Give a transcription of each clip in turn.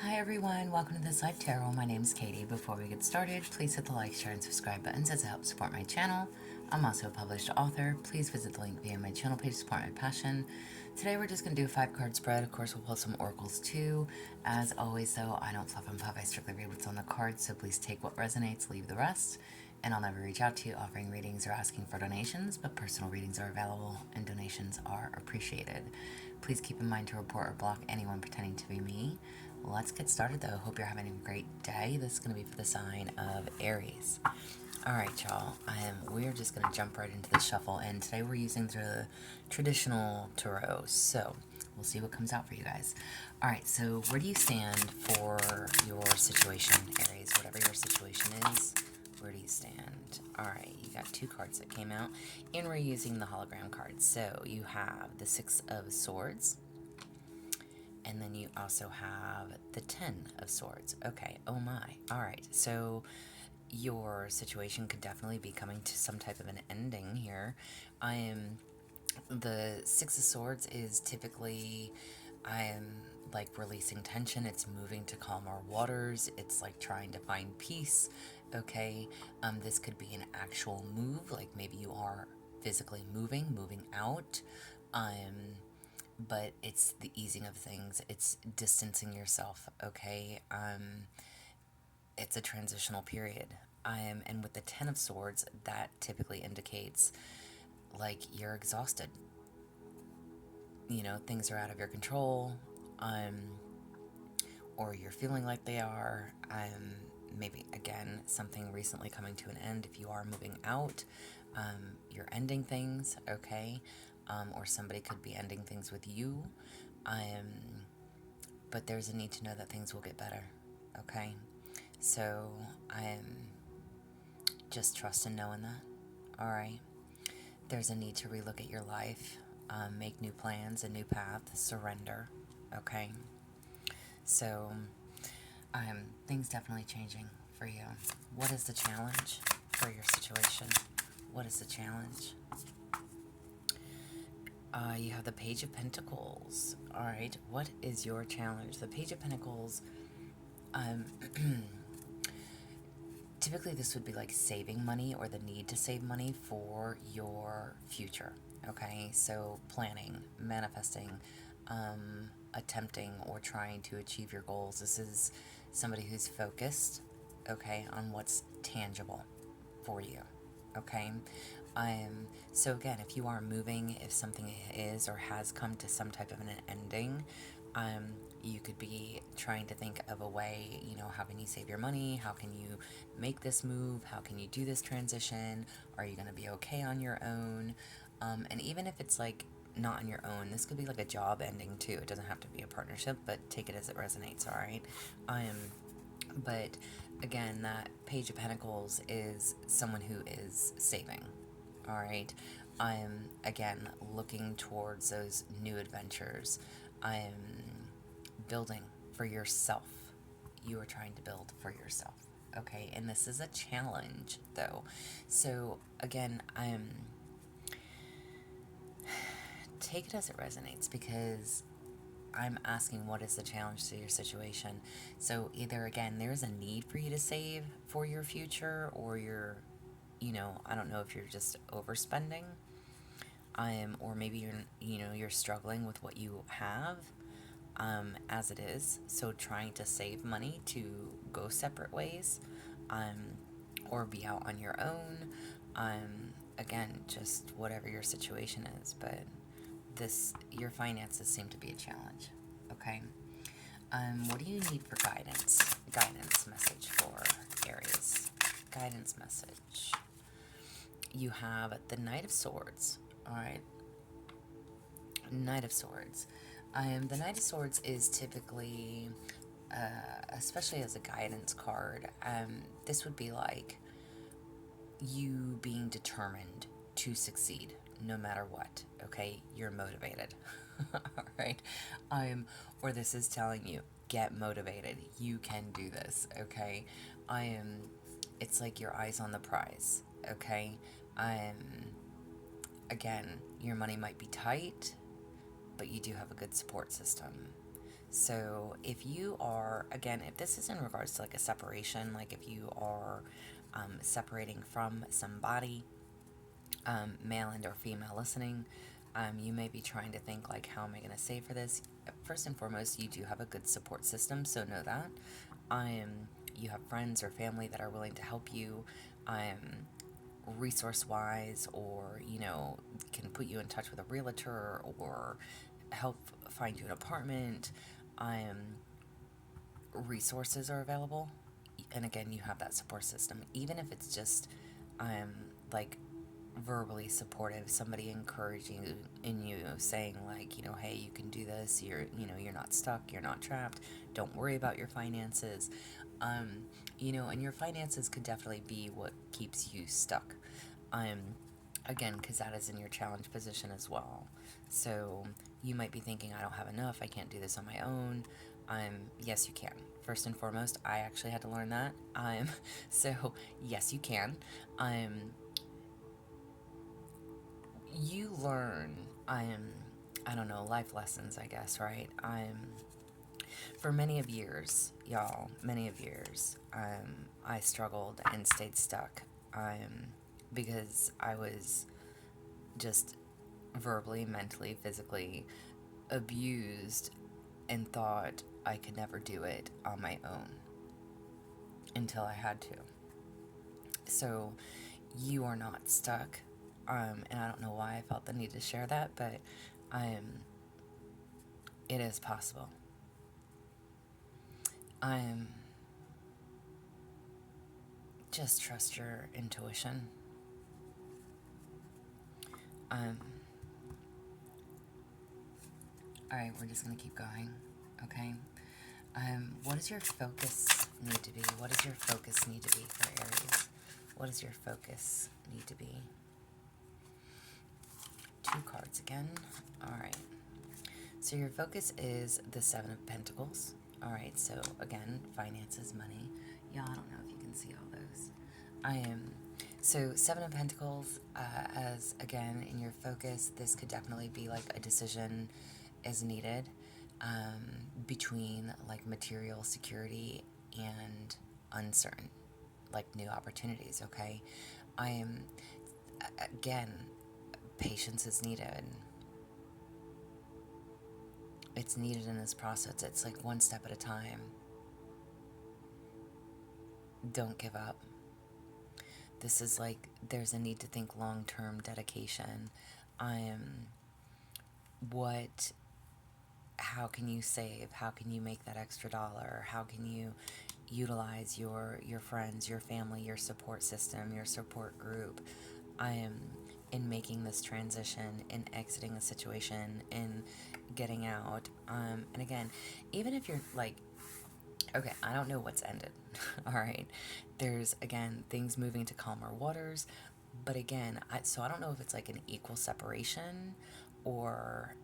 Hi everyone, welcome to this live tarot. My name is Katie. Before we get started, please hit the like, share, and subscribe buttons as it helps support my channel. I'm also a published author. Please visit the link via my channel page to support my passion. Today we're just going to do a 5-card spread. Of course, we'll pull some oracles too. As always though, I don't fluff and puff. I strictly read what's on the cards, so please take what resonates, leave the rest. And I'll never reach out to you offering readings or asking for donations, but personal readings are available and donations are appreciated. Please keep in mind to report or block anyone pretending to be me. Let's get started though. Hope you're having a great day. This is going to be for the sign of Aries. Alright y'all, we're just going to jump right into the shuffle, and today we're using the traditional tarot, so we'll see what comes out for you guys. Alright, so where do you stand for your situation, Aries? Whatever your situation is, where do you stand? Alright, you got 2 cards that came out, and we're using the hologram cards. So you have the 6 of Swords, and then you also have the 10 of Swords. Okay, oh my. Alright, so your situation could definitely be coming to some type of an ending here. The 6 of Swords is typically, like releasing tension. It's moving to calmer waters. It's like trying to find peace. Okay, this could be an actual move, like maybe you are physically moving out. But it's the easing of things. It's distancing yourself. Okay, it's a transitional period. And with the 10 of Swords, that typically indicates like you're exhausted. You know, things are out of your control, or you're feeling like they are. Maybe again something recently coming to an end. If you are moving out, you're ending things. Okay, or somebody could be ending things with you. But there's a need to know that things will get better. Okay. So, just trust in knowing that. Alright. There's a need to relook at your life, make new plans, a new path, surrender. Okay. So, things definitely changing for you. What is the challenge for your situation? What is the challenge? You have the Page of Pentacles. Alright. What is your challenge? The Page of Pentacles, typically this would be like saving money or the need to save money for your future. Okay, so planning, manifesting, attempting or trying to achieve your goals. This is somebody who's focused, okay, on what's tangible for you. Okay, so again, if you are moving, if something is or has come to some type of an ending, you could be trying to think of a way, you know, how can you save your money? How can you make this move? How can you do this transition? Are you going to be okay on your own? And even if it's like not on your own, this could be like a job ending too. It doesn't have to be a partnership, but take it as it resonates, all right? But again, that Page of Pentacles is someone who is saving, all right? Again, looking towards those new adventures. Building for yourself. You are trying to build for yourself, okay? And this is a challenge, though. So, again, take it as it resonates, because I'm asking what is the challenge to your situation. So, either, again, there's a need for you to save for your future, or you're, you know, I don't know if you're just overspending, or maybe you're struggling with what you have, as it is, so trying to save money to go separate ways, or be out on your own, again, just whatever your situation is, but your finances seem to be a challenge, okay? What do you need for guidance message for Aries? Guidance message. You have the Knight of Swords, alright? Knight of Swords. The Knight of Swords is typically, especially as a guidance card, this would be like you being determined to succeed no matter what, okay? You're motivated, alright? Or this is telling you, get motivated. You can do this, okay? It's like your eyes on the prize, okay? Again, your money might be tight, but you do have a good support system. So if you are, again, if this is in regards to like a separation, like if you are separating from somebody, male and or female listening, you may be trying to think like, how am I going to save for this? First and foremost, you do have a good support system, so know that. You have friends or family that are willing to help you, resource wise, or can put you in touch with a realtor or help find you an apartment. Resources are available, and again, you have that support system, even if it's just like verbally supportive, somebody encouraging in you, saying like, hey, you can do this, you're not stuck, you're not trapped, don't worry about your finances. And your finances could definitely be what keeps you stuck. Again, because that is in your challenge position as well. So you might be thinking, I don't have enough, I can't do this on my own. Yes, you can. First and foremost, I actually had to learn that. So yes, you can. You learn, I don't know, life lessons, I guess, right? For many of years, y'all, many of years, I struggled and stayed stuck, because I was just verbally, mentally, physically abused and thought I could never do it on my own until I had to. So you are not stuck. And I don't know why I felt the need to share that, but it is possible. Just trust your intuition. All right, we're just gonna keep going, okay? What does your focus need to be? What does your focus need to be for Aries? What does your focus need to be? 2 cards again. All right. So your focus is the 7 of Pentacles. All right. So again, finances, money. Yeah, I don't know if you can see all those. So 7 of Pentacles, as again in your focus, this could definitely be like a decision is needed, between like material security and uncertain, like new opportunities. Okay. Again, patience is needed. It's needed in this process. It's like one step at a time. Don't give up. This is like, there's a need to think long-term dedication. How can you save? How can you make that extra dollar? How can you utilize your friends, your family, your support system, your support group, in making this transition, in exiting a situation, in getting out. And again, even if you're like, okay, I don't know what's ended. All right. There's, again, things moving to calmer waters. But again, so I don't know if it's like an equal separation or,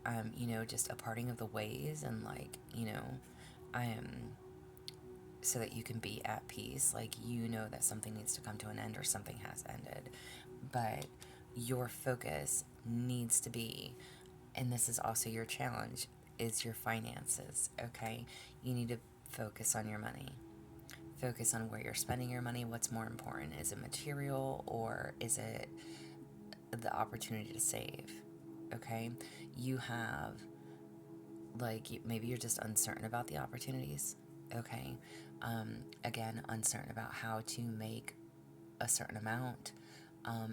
just a parting of the ways, and like, so that you can be at peace. Like, that something needs to come to an end or something has ended. But your focus needs to be, and this is also your challenge, is your finances, okay? You need to focus on your money. Focus on where you're spending your money. What's more important? Is it material, or is it the opportunity to save? Okay? You have, like, maybe you're just uncertain about the opportunities. Okay? Again, uncertain about how to make a certain amount,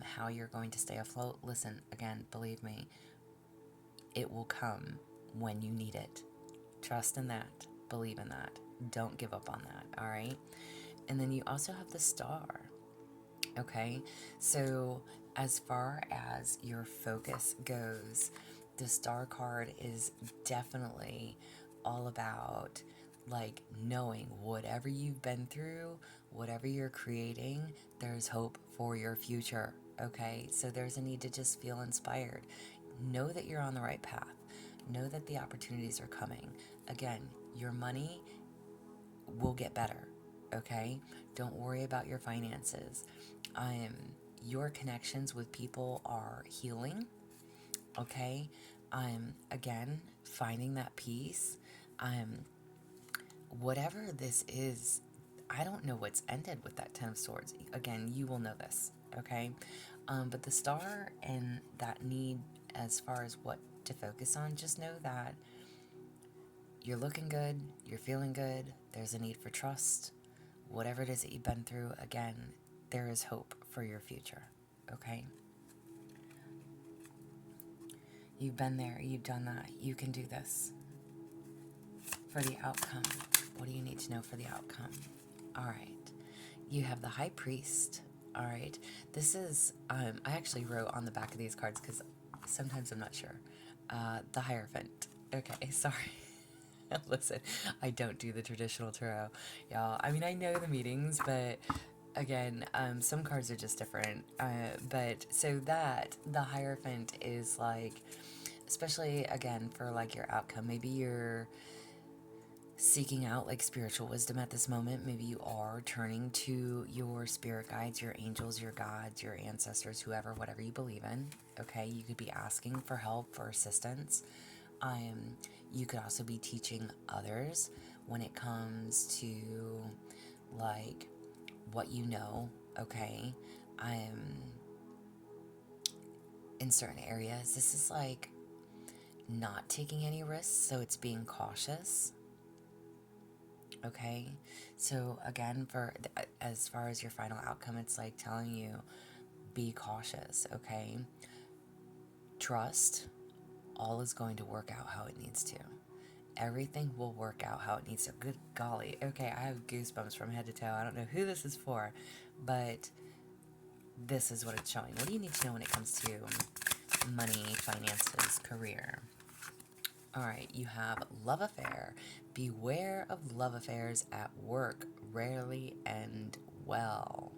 how you're going to stay afloat. Listen, again, believe me, it will come when you need it. Trust in that. Believe in that. Don't give up on that, all right? And then you also have the Star, okay? So as far as your focus goes, the Star card is definitely all about, like, knowing whatever you've been through, whatever you're creating, there's hope for your future, okay? So there's a need to just feel inspired. Know that you're on the right path. Know that the opportunities are coming. Again, your money will get better, okay? Don't worry about your finances. Your connections with people are healing, okay? Again, finding that peace. Whatever this is, I don't know what's ended with that Ten of Swords. Again, you will know this, okay? But the star and that need as far as what to focus on, just know that you're looking good, you're feeling good, there's a need for trust. Whatever it is that you've been through, again, there is hope for your future, okay? You've been there, you've done that, you can do this. For the outcome, what do you need to know for the outcome? All right, you have the High Priest. All right, this is, I actually wrote on the back of these cards because sometimes I'm not sure. The Hierophant. Okay, sorry. Listen, I don't do the traditional tarot, y'all. I mean, I know the meanings, but again, some cards are just different. But so that, the Hierophant is like, especially again for like your outcome, maybe you're seeking out like spiritual wisdom at this moment. Maybe you are turning to your spirit guides, your angels, your gods, your ancestors, whoever, whatever you believe in. Okay, you could be asking for help, for assistance. You could also be teaching others when it comes to like what you know. Okay, in certain areas. This is like not taking any risks, so it's being cautious. Okay, so again, for as far as your final outcome, it's like telling you, be cautious. Okay, trust. All is going to work out how it needs to. Everything will work out how it needs to. Good golly. Okay, I have goosebumps from head to toe. I don't know who this is for, but this is what it's showing. What do you need to know when it comes to money, finances, career? All right, you have love affair. Beware of love affairs at work. Rarely end well.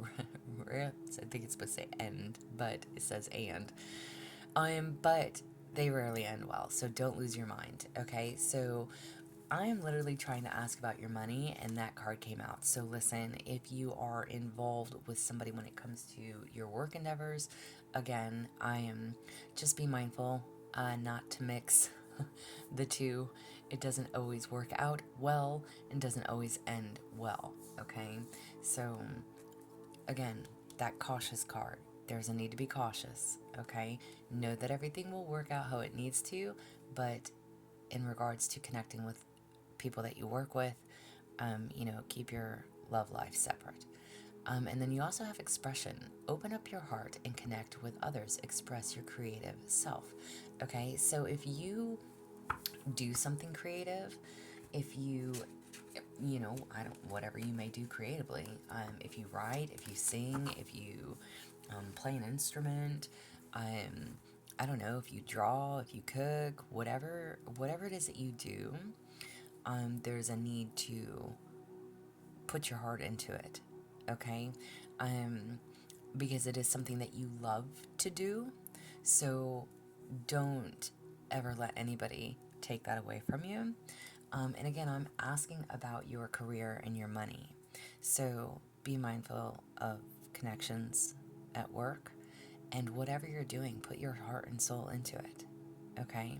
I think it's supposed to say end, but it says and. But they rarely end well, so don't lose your mind, okay? So I am literally trying to ask about your money, and that card came out. So listen, if you are involved with somebody when it comes to your work endeavors, again, I am just be mindful not to mix the two. It doesn't always work out well and doesn't always end well, okay? So again, that cautious card. There's a need to be cautious, okay? Know that everything will work out how it needs to, but in regards to connecting with people that you work with, keep your love life separate. And then you also have expression. Open up your heart and connect with others. Express your creative self. Okay, so if you do something creative, if you, whatever you may do creatively, if you write, if you sing, if you play an instrument, I don't know, if you draw, if you cook, whatever it is that you do, there's a need to put your heart into it, okay? Because it is something that you love to do, so don't ever let anybody take that away from you. And again, I'm asking about your career and your money, so be mindful of connections at work, and whatever you're doing, put your heart and soul into it, okay?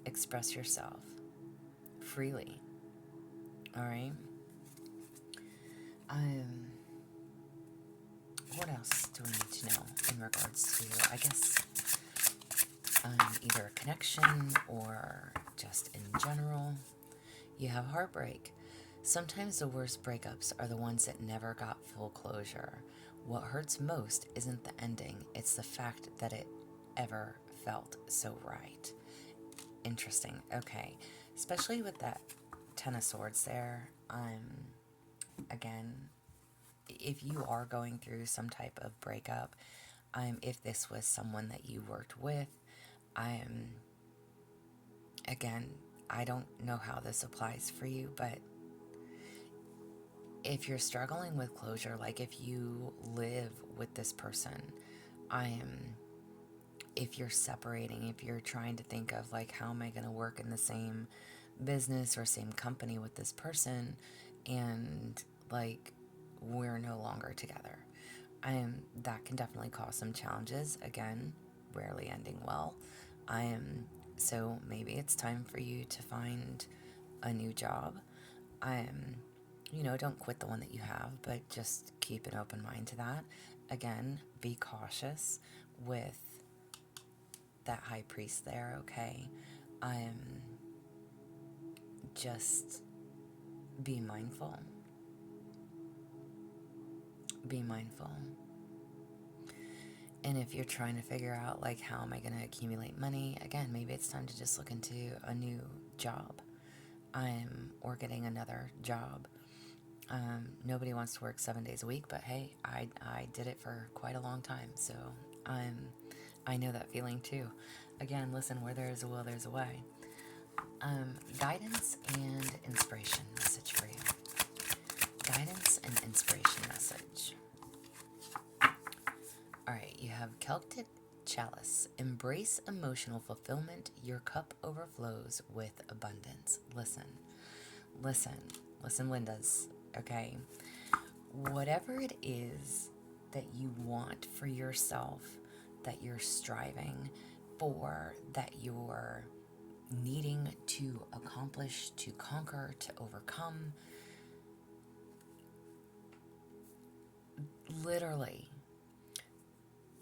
Express yourself freely, all right? What else do we need to know in regards to, I guess, either a connection or just in general? You have heartbreak. Sometimes the worst breakups are the ones that never got full closure. What hurts most isn't the ending, it's the fact that it ever felt so right. Interesting. Okay. Especially with that Ten of Swords there. Again, if you are going through some type of breakup, if this was someone that you worked with, again, I don't know how this applies for you, but if you're struggling with closure, like if you live with this person, if you're separating, if you're trying to think of like, how am I going to work in the same business or same company with this person, and like we're no longer together, that can definitely cause some challenges. Again, rarely ending well. So maybe it's time for you to find a new job. Don't quit the one that you have, but just keep an open mind to that. Again, be cautious with that high priest there, okay? Just be mindful. Be mindful. And if you're trying to figure out, like, how am I going to accumulate money, again, maybe it's time to just look into a new job. Or getting another job. Nobody wants to work 7 days a week, but hey, I did it for quite a long time, so I know that feeling too. Again, listen, where there is a will, there's a way. Guidance and inspiration message for you. Guidance and inspiration message. Alright, you have Celtic Chalice. Embrace emotional fulfillment. Your cup overflows with abundance. Listen, Lindas, okay? Whatever it is that you want for yourself, that you're striving for, that you're needing to accomplish, to conquer, to overcome, literally,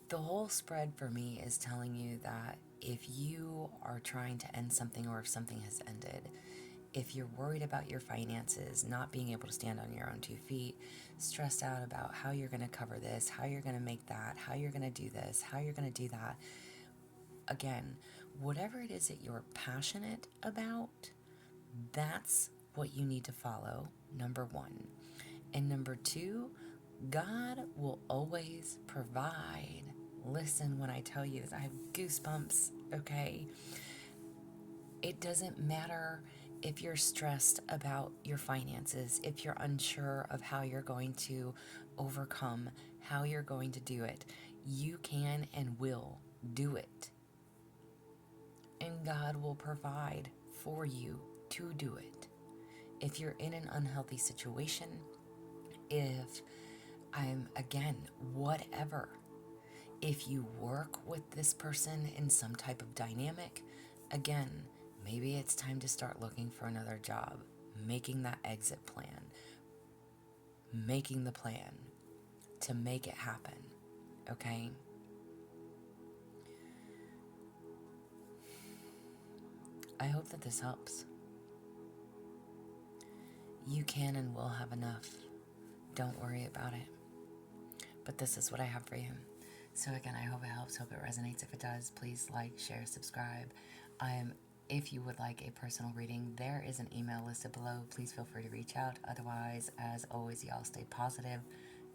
the whole spread for me is telling you that if you are trying to end something, or if something has ended, if you're worried about your finances, not being able to stand on your own 2 feet, stressed out about how you're going to cover this, how you're going to make that, how you're going to do this, how you're going to do that, again, whatever it is that you're passionate about, that's what you need to follow, number 1. And number 2, God will always provide. Listen, when I tell you this, I have goosebumps, okay? It doesn't matter if you're stressed about your finances, if you're unsure of how you're going to overcome, how you're going to do it. You can and will do it. And God will provide for you to do it. If you're in an unhealthy situation, if whatever. If you work with this person in some type of dynamic, again, maybe it's time to start looking for another job, making that exit plan, making the plan to make it happen, okay? I hope that this helps. You can and will have enough. Don't worry about it. But this is what I have for you. So again, I hope it helps, hope it resonates. If it does, please like, share, subscribe. If you would like a personal reading, there is an email listed below. Please feel free to reach out. Otherwise, as always, y'all stay positive,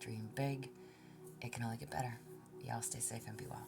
dream big. It can only get better. Y'all stay safe and be well.